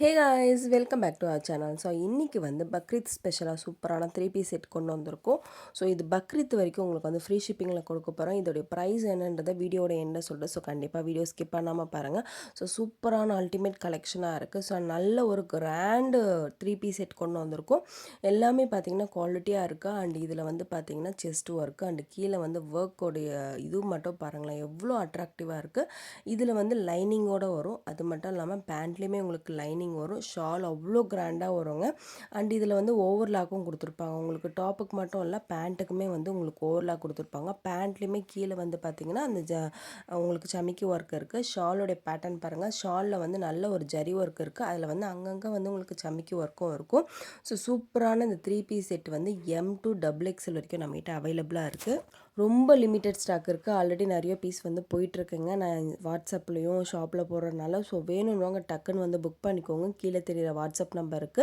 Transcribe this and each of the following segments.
Hey guys, welcome back to our channel. So இன்றைக்கி வந்து பக்ரீத் ஸ்பெஷலாக சூப்பரான 3 பீஸ் செட் கொண்டு வந்திருக்கோம். ஸோ இது பக்ரீத் வரைக்கும் உங்களுக்கு வந்து ஃப்ரீ ஷிப்பிங்கில் கொடுக்க போகிறோம். இதோடைய ப்ரைஸ் என்னன்றதை வீடியோட என்ன சொல்கிறேன். ஸோ கண்டிப்பாக வீடியோ ஸ்கிப் பண்ணாமல் பாருங்கள். ஸோ சூப்பரான அல்டிமேட் கலெக்ஷனாக இருக்குது. ஸோ நல்ல ஒரு கிராண்டு 3 பீஸ் செட் கொண்டு வந்திருக்கோம். எல்லாமே பார்த்திங்கன்னா குவாலிட்டியாக இருக்குது. அண்ட் இதில் வந்து பார்த்திங்கன்னா செஸ்ட் ஒர்க்கு அண்டு கீழே வந்து ஒர்க்கோடைய இது மட்டும் பாருங்களேன், எவ்வளோ அட்ராக்டிவாக இருக்குது. இதில் வந்து லைனிங்கோடு வரும். அது மட்டும் இல்லாமல் பேண்ட்லேயுமே உங்களுக்கு லைனிங் வரும். ஷால் அவ்வளோ கிராண்டாக வருங்க. அண்ட் இதில் வந்து ஓவர்லாக்கும் கொடுத்துருப்பாங்க. உங்களுக்கு டாப்புக்கு மட்டும் இல்லை, பேண்ட்டுக்குமே வந்து உங்களுக்கு ஓவர்லாக் கொடுத்துருப்பாங்க. பேண்ட்லேயுமே கீழே வந்து பார்த்திங்கன்னா அந்த உங்களுக்கு சமிக்கி ஒர்க் இருக்குது. ஷாலோடைய பேட்டர்ன் பாருங்கள். ஷாலில் வந்து நல்ல ஒரு ஜரி ஒர்க் இருக்குது. அதில் வந்து அங்கங்கே வந்து உங்களுக்கு சமிக்கி ஒர்க்கும் இருக்கும். ஸோ சூப்பரான இந்த 3 பீஸ் செட் வந்து எம் டு XXL வரைக்கும் நம்மகிட்ட அவைலபிளாக இருக்குது. ரொம்ப லிமிட்டட் ஸ்டாக் இருக்குது. ஆல்ரெடி நிறைய பீஸ் வந்து போயிட்டுருக்குங்க. நான் வாட்ஸ்அப்லேயும் ஷாப்பில் போடுறதுனால. ஸோ வேணும்னவங்க டக்குன்னு வந்து புக் பண்ணிக்கோங்க. கீழே தெரியிற வாட்ஸ்அப் நம்பருக்கு.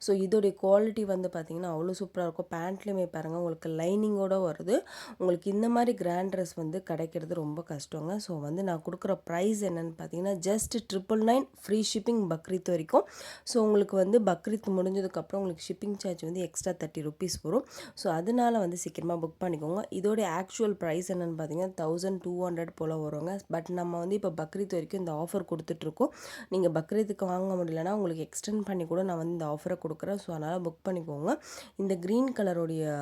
ஸோ இதோடைய குவாலிட்டி வந்து பார்த்திங்கன்னா அவ்வளோ சூப்பராக இருக்கும். பேண்ட்லேயுமே பாருங்கள் உங்களுக்கு லைனிங்கோடு வருது. உங்களுக்கு இந்த மாதிரி கிராண்ட் ட்ரெஸ் வந்து கிடைக்கிறது ரொம்ப கஷ்டங்க. ஸோ வந்து நான் கொடுக்குற ப்ரைஸ் என்னென்னு பார்த்தீங்கன்னா ஜஸ்ட் 999 ஃப்ரீ ஷிப்பிங் பக்ரீத் வரைக்கும். ஸோ உங்களுக்கு வந்து பக்ரீத் முடிஞ்சதுக்கப்புறம் உங்களுக்கு ஷிப்பிங் சார்ஜ் வந்து எக்ஸ்ட்ரா 30 ருபீஸ் வரும். ஸோ அதனால் வந்து சீக்கிரமாக புக் பண்ணிக்கோங்க. இதோடைய ஆக்சுவல் ப்ரைஸ் என்னென்னு பார்த்தீங்கன்னா 1200 போல் வருங்க. பட் நம்ம வந்து இப்போ பக்ரீத் வரைக்கும் இந்த ஆஃபர் கொடுத்துட்ருக்கோம். நீங்கள் பக்ரீத்துக்கு வாங்க முடியலன்னா உங்களுக்கு எக்ஸ்டெண்ட் பண்ணி கூட நான் வந்து இந்த ஆஃபரை கொடுக்குறேன். ஸோ அதனால் புக் பண்ணிக்கோங்க. இந்த க்ரீன் கலருடைய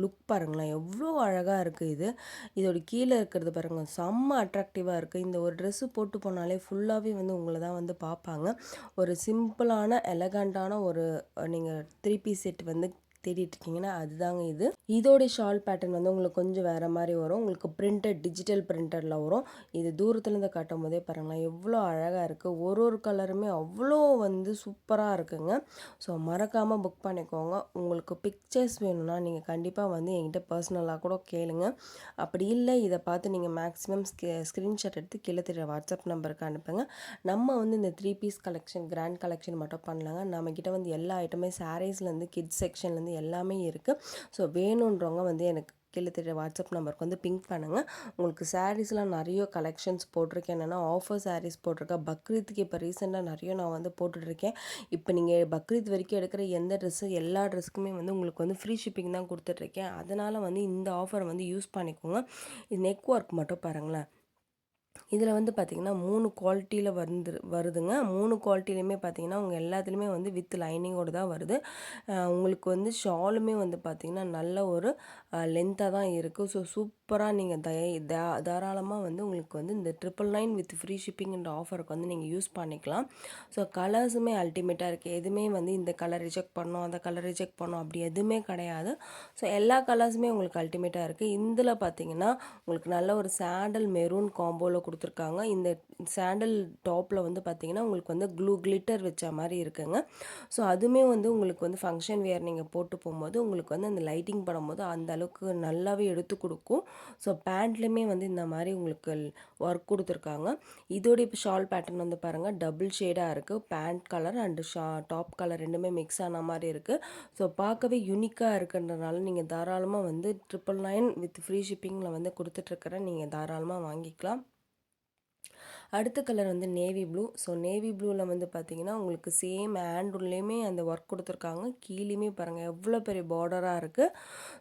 லுக் பாருங்களேன், எவ்வளோ அழகாக இருக்குது. இதோட கீழே இருக்கிறது பாருங்கள், செம்ம அட்ராக்டிவாக இருக்குது. இந்த ஒரு ட்ரெஸ்ஸு போட்டு போனாலே ஃபுல்லாகவே வந்து உங்களை தான் வந்து பார்ப்பாங்க. ஒரு சிம்பிளான எலகண்ட்டான ஒரு நீங்கள் 3 பீஸ் செட் வந்து தேடிட்டுருக்கீங்கன்னா அதுதாங்க இது. இதோடைய ஷால் பேட்டர்ன் வந்து உங்களுக்கு கொஞ்சம் வேறு மாதிரி வரும். உங்களுக்கு பிரிண்டட் டிஜிட்டல் பிரிண்டரில் வரும். இது தூரத்துலேருந்து காட்டும் போதே பாருங்களேன், எவ்வளோ அழகாக இருக்குது. ஒரு கலருமே அவ்வளோ வந்து சூப்பராக இருக்குங்க. ஸோ மறக்காமல் புக் பண்ணிக்கோங்க. உங்களுக்கு பிக்சர்ஸ் வேணும்னா நீங்கள் கண்டிப்பாக வந்து என்கிட்ட பர்சனலாக கூட கேளுங்க. அப்படி இல்லை, இதை பார்த்து நீங்கள் மேக்ஸிமம் ஸ்க்ரீன்ஷாட் எடுத்து கீழே தெரியுற வாட்ஸ்அப் நம்பருக்கு அனுப்புங்க. நம்ம வந்து இந்த 3 பீஸ் கலெக்ஷன் கிராண்ட் கலெக்ஷன் மட்டும் பண்ணலாங்க. நம்மக்கிட்ட வந்து எல்லா ஐட்டமே சாரீஸ்லேருந்து கிட்ஸ் செக்ஷன்லேருந்து எல்லாமே இருக்குது. ஸோ வேணுன்றவங்க வந்து எனக்கு கீழே தெரியுற வாட்ஸ்அப் நம்பருக்கு வந்து பிங்க் பண்ணுங்கள். உங்களுக்கு சாரீஸ்லாம் நிறைய கலெக்ஷன்ஸ் போட்டிருக்கேன். என்னென்னா ஆஃபர் சாரீஸ் போட்டிருக்கேன். பக்ரீத்துக்கு இப்போ ரீசெண்டாக நிறைய நான் வந்து போட்டுட்ருக்கேன். இப்போ நீங்கள் பக்ரீத் வரைக்கும் எடுக்கிற எந்த ட்ரெஸ்ஸு எல்லா ட்ரெஸ்ஸுக்குமே வந்து உங்களுக்கு வந்து ஃப்ரீ ஷிப்பிங் தான் கொடுத்துட்ருக்கேன். அதனால் வந்து இந்த ஆஃபரை வந்து யூஸ் பண்ணிக்கோங்க. இது நெக் ஒர்க் மட்டும் பாருங்களேன். இதில் வந்து பார்த்திங்கன்னா 3 குவாலிட்டியில் வருதுங்க. 3 குவாலிட்டிலையுமே பார்த்திங்கன்னா உங்கள் எல்லாத்துலேயுமே வந்து வித் லைனிங்கோடு தான் வருது. உங்களுக்கு வந்து ஷாலுமே வந்து பார்த்திங்கன்னா நல்ல ஒரு லென்த்தாக தான் இருக்குது. ஸோ சூப்பராக நீங்கள் தாராளமாக வந்து உங்களுக்கு வந்து இந்த 999 வித் ஃப்ரீ ஷிப்பிங்கிற ஆஃபருக்கு வந்து நீங்கள் யூஸ் பண்ணிக்கலாம். ஸோ கலர்ஸுமே அல்டிமேட்டாக இருக்குது. எதுவுமே வந்து இந்த கலர் ரிஜெக்ட் பண்ணோம், அந்த கலர் ரிஜெக்ட் பண்ணோம் அப்படி எதுவுமே கிடையாது. ஸோ எல்லா கலர்ஸுமே உங்களுக்கு அல்டிமேட்டாக இருக்குது. இதில் பார்த்திங்கன்னா உங்களுக்கு நல்ல ஒரு சாண்டல் மெரூன் காம்போவில் கொடுத்துருக்காங்க. இந்த சாண்டல் டாப்பில் வந்து பார்த்திங்கன்னா உங்களுக்கு வந்து கிளிட்டர் வச்ச மாதிரி இருக்குங்க. ஸோ அதுவுமே வந்து உங்களுக்கு வந்து ஃபங்க்ஷன் வேர் நீங்கள் போட்டு போகும்போது உங்களுக்கு வந்து அந்த லைட்டிங் படும்போது அந்த அளவுக்கு நல்லாவே எடுத்து கொடுக்கும். ஸோ பேண்ட்லேயுமே வந்து இந்த மாதிரி உங்களுக்கு ஒர்க் கொடுத்துருக்காங்க. இதோடைய இப்போ ஷால் பேட்டர்ன் வந்து பாருங்கள், டபுள் ஷேடாக இருக்குது. Pant colour and top colour ரெண்டுமே மிக்ஸ் ஆன மாதிரி இருக்குது. ஸோ பார்க்கவே யூனிக்காக இருக்குன்றதுனால நீங்கள் தாராளமாக வந்து 999 வித் ஃப்ரீ ஷிப்பிங்கில் வந்து கொடுத்துட்ருக்கிறேன். நீங்கள் தாராளமாக வாங்கிக்கலாம். அடுத்த கலர் வந்து நேவி ப்ளூ. ஸோ நேவி ப்ளூவில் வந்து பார்த்திங்கன்னா உங்களுக்கு சேம் ஹேண்டுலேயுமே அந்த ஒர்க் கொடுத்துருக்காங்க. கீழேயுமே பாருங்கள் எவ்வளோ பெரிய பார்டராக இருக்குது.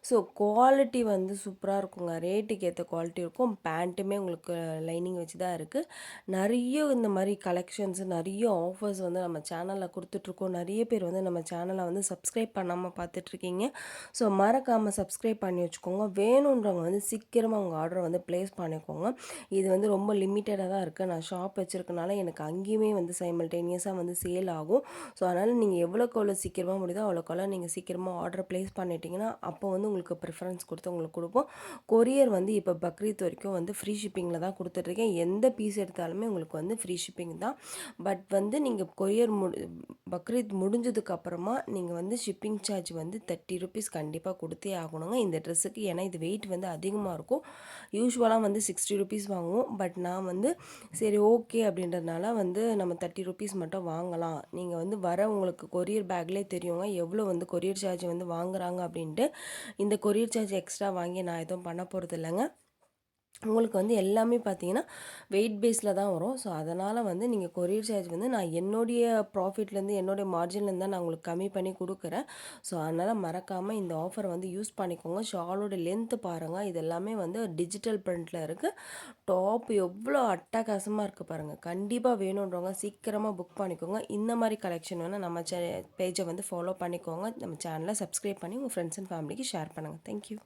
ஸோ குவாலிட்டி வந்து சூப்பராக இருக்குங்க. ரேட்டுக்கு ஏற்ற குவாலிட்டி இருக்கும். பேண்ட்டுமே உங்களுக்கு லைனிங் வச்சு தான் இருக்குது. நிறைய இந்த மாதிரி கலெக்ஷன்ஸு நிறைய ஆஃபர்ஸ் வந்து நம்ம சேனலில் கொடுத்துட்ருக்கோம். நிறைய பேர் வந்து நம்ம சேனலை வந்து சப்ஸ்கிரைப் பண்ணாமல் பார்த்துட்ருக்கீங்க. ஸோ மறக்காமல் சப்ஸ்கிரைப் பண்ணி வச்சுக்கோங்க. வேணுன்றவங்க வந்து சீக்கிரமாக உங்கள் ஆர்டரை வந்து ப்ளேஸ் பண்ணிக்கோங்க. இது வந்து ரொம்ப லிமிட்டடாக தான் இருக்குது. நான் ஷாப் வச்சுருக்கனால எனக்கு அங்கேயுமே வந்து சைமல்டேனியஸாக வந்து சேல் ஆகும். ஸோ அதனால் நீங்கள் எவ்வளோக்கு சீக்கிரமாக முடியுதோ அவ்வளோக்கு நீங்கள் சீக்கிரமாக ஆர்டர் ப்ளேஸ் பண்ணிட்டீங்கன்னா அப்போ வந்து உங்களுக்கு ப்ரிஃபரன்ஸ் கொடுத்து உங்களுக்கு கொடுப்போம். கொரியர் வந்து இப்போ பக்ரீத் வரைக்கும் வந்து ஃப்ரீ ஷிப்பிங்கில் தான் கொடுத்துட்ருக்கேன். எந்த பீஸ் எடுத்தாலுமே உங்களுக்கு வந்து ஃப்ரீ ஷிப்பிங் தான். பட் வந்து நீங்கள் கொரியர் பக்ரீத் முடிஞ்சதுக்கப்புறமா நீங்கள் வந்து ஷிப்பிங் சார்ஜ் வந்து 30 ருபீஸ் கண்டிப்பாக கொடுத்தே ஆகணுங்க இந்த ட்ரெஸ்ஸுக்கு. ஏன்னா இது வெயிட் வந்து அதிகமாக இருக்கும். யூஸ்வலாக வந்து 60 ருபீஸ் வாங்குவோம். பட் நான் வந்து சரி ஓகே அப்படின்றதுனால வந்து நம்ம 30 ருபீஸ் மட்டும் வாங்கலாம். நீங்கள் வந்து உங்களுக்கு கொரியர் பேக்லேயே தெரியுங்க எவ்வளோ வந்து கொரியர் சார்ஜ் வந்து வாங்குறாங்க அப்படின்ட்டு. இந்த கொரியர் சார்ஜ் எக்ஸ்ட்ரா வாங்கி நான் எதுவும் பண்ண போகிறது இல்லைங்க. உங்களுக்கு வந்து எல்லாமே பார்த்தீங்கன்னா, வெயிட் பேஸில தான் வரும். ஸோ, அதனால வந்து நீங்க கொரியர் சார்ஜ் வந்து நான் என்னுடைய ப்ராஃபிட்லேருந்து, என்னுடைய மார்ஜின்லேருந்து தான் நான் உங்களுக்கு கம்மி பண்ணி குடுக்குறேன். ஸோ, அதனால மறக்காம இந்த ஆஃபர வந்து யூஸ் பண்ணிக்கோங்க. ஷாலோட லென்த் பாருங்க. இது எல்லாமே வந்து டிஜிட்டல் பிரிண்ட்ல இருக்கு. டாப் எவ்வளோ அட்டகாசமா இருக்கு பாருங்க. கண்டிப்பா வேணுன்றவங்க சீக்கிரமா புக் பண்ணிக்கோங்க. இந்த மாரி கலெக்ஷன் வேணா நம்ம பேஜ வந்து ஃபாலோ பண்ணிக்கோங்க. நம்ம சேனல சப்ஸ்கிரைப் பண்ணி உங்க ஃப்ரெண்ட்ஸ் அண்ட் ஃபேமிலிக்கு ஷேர் பண்ணுங்க. Thank you.